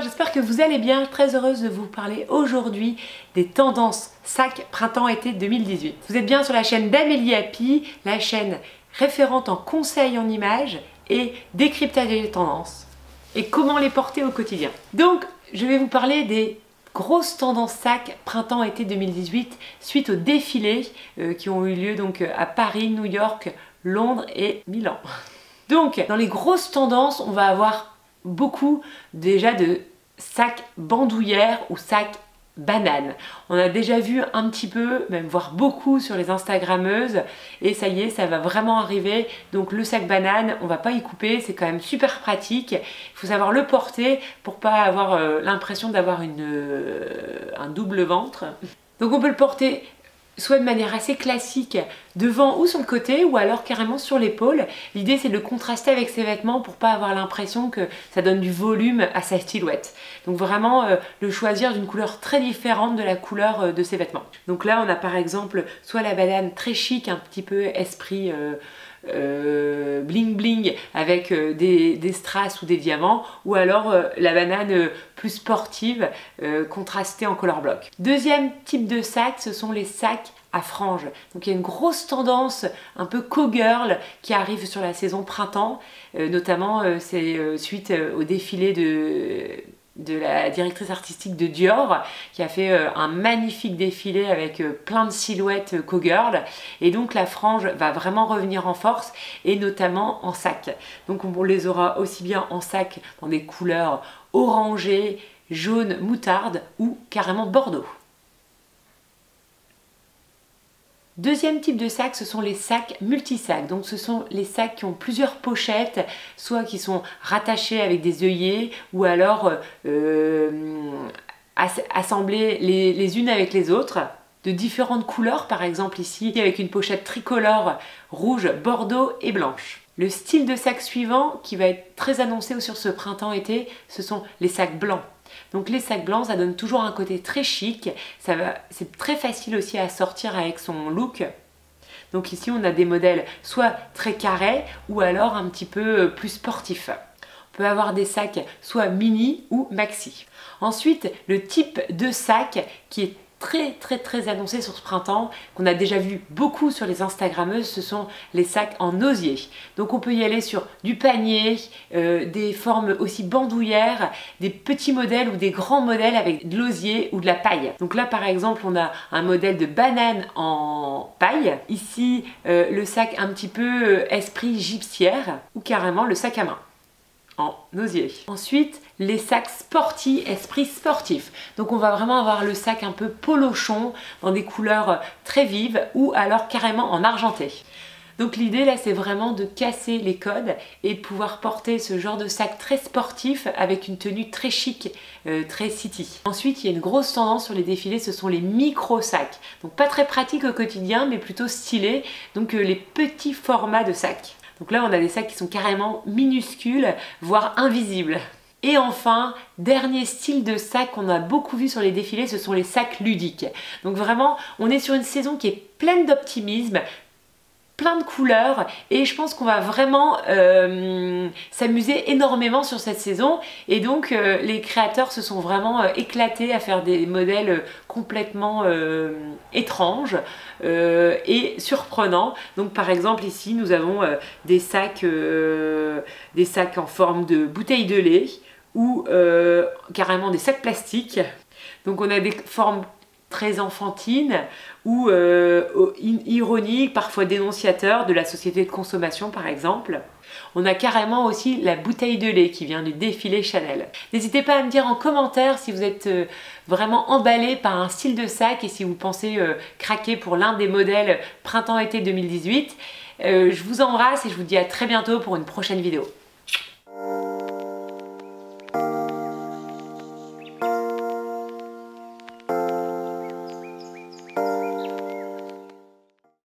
chers, j'espère que vous allez bien. Très heureuse de vous parler aujourd'hui des tendances sac printemps-été 2018. Vous êtes bien sur la chaîne d'Amélie Happy, la chaîne référente en conseils en images et décryptage des tendances et comment les porter au quotidien. Donc, je vais vous parler des grosses tendances sac printemps-été 2018 suite aux défilés qui ont eu lieu donc à Paris, New York, Londres et Milan. Donc, dans les grosses tendances, on va avoir beaucoup déjà de sacs bandoulières ou sacs bananes. On a déjà vu un petit peu, même voire beaucoup sur les Instagrammeuses et ça y est, ça va vraiment arriver. Donc le sac banane, on va pas y couper, c'est quand même super pratique. Il faut savoir le porter pour pas avoir l'impression d'avoir un double ventre. Donc on peut le porter soit de manière assez classique devant ou sur le côté ou alors carrément sur l'épaule. L'idée c'est de le contraster avec ses vêtements pour pas avoir l'impression que ça donne du volume à sa silhouette. Donc vraiment le choisir d'une couleur très différente de la couleur de ses vêtements. Donc là on a par exemple soit la banane très chic, un petit peu esprit bling bling avec des strass ou des diamants, ou alors la banane plus sportive contrastée en color block. Deuxième type de sac, ce sont les sacs à franges. Donc il y a une grosse tendance un peu co-girl qui arrive sur la saison printemps, notamment c'est suite au défilé de la directrice artistique de Dior qui a fait un magnifique défilé avec plein de silhouettes co-girl, et donc la frange va vraiment revenir en force et notamment en sac. Donc on les aura aussi bien en sac dans des couleurs orangées, jaune, moutarde ou carrément bordeaux. Deuxième type de sac, ce sont les sacs multisacs. Donc ce sont les sacs qui ont plusieurs pochettes, soit qui sont rattachés avec des œillets ou alors assemblés les unes avec les autres, de différentes couleurs, par exemple ici avec une pochette tricolore rouge, bordeaux et blanche. Le style de sac suivant qui va être très annoncé sur ce printemps-été, ce sont les sacs blancs. Donc les sacs blancs, ça donne toujours un côté très chic, c'est très facile aussi à sortir avec son look. Donc ici on a des modèles soit très carrés ou alors un petit peu plus sportifs. On peut avoir des sacs soit mini ou maxi. Ensuite, le type de sac qui est très annoncé sur ce printemps, qu'on a déjà vu beaucoup sur les Instagrammeuses, ce sont les sacs en osier. Donc on peut y aller sur du panier, des formes aussi bandoulières, des petits modèles ou des grands modèles avec de l'osier ou de la paille. Donc là par exemple on a un modèle de banane en paille, ici le sac un petit peu esprit gypsière ou carrément le sac à main en osier. Ensuite, les sacs sportifs, esprit sportif. Donc on va vraiment avoir le sac un peu polochon dans des couleurs très vives ou alors carrément en argenté. Donc l'idée là c'est vraiment de casser les codes et de pouvoir porter ce genre de sac très sportif avec une tenue très chic, très city. Ensuite il y a une grosse tendance sur les défilés, ce sont les micro sacs. Donc pas très pratiques au quotidien mais plutôt stylés, donc les petits formats de sacs. Donc là on a des sacs qui sont carrément minuscules, voire invisibles. Et enfin, dernier style de sac qu'on a beaucoup vu sur les défilés, ce sont les sacs ludiques. Donc vraiment, on est sur une saison qui est pleine d'optimisme, plein de couleurs, et je pense qu'on va vraiment s'amuser énormément sur cette saison. Et donc les créateurs se sont vraiment éclatés à faire des modèles complètement étranges et surprenants. Donc par exemple ici nous avons des sacs en forme de bouteille de lait ou carrément des sacs plastiques. Donc on a des formes très enfantines ou ironiques, parfois dénonciateurs de la société de consommation par exemple. On a carrément aussi la bouteille de lait qui vient du défilé Chanel. N'hésitez pas à me dire en commentaire si vous êtes vraiment emballé par un style de sac et si vous pensez craquer pour l'un des modèles printemps-été 2018. Je vous embrasse et je vous dis à très bientôt pour une prochaine vidéo.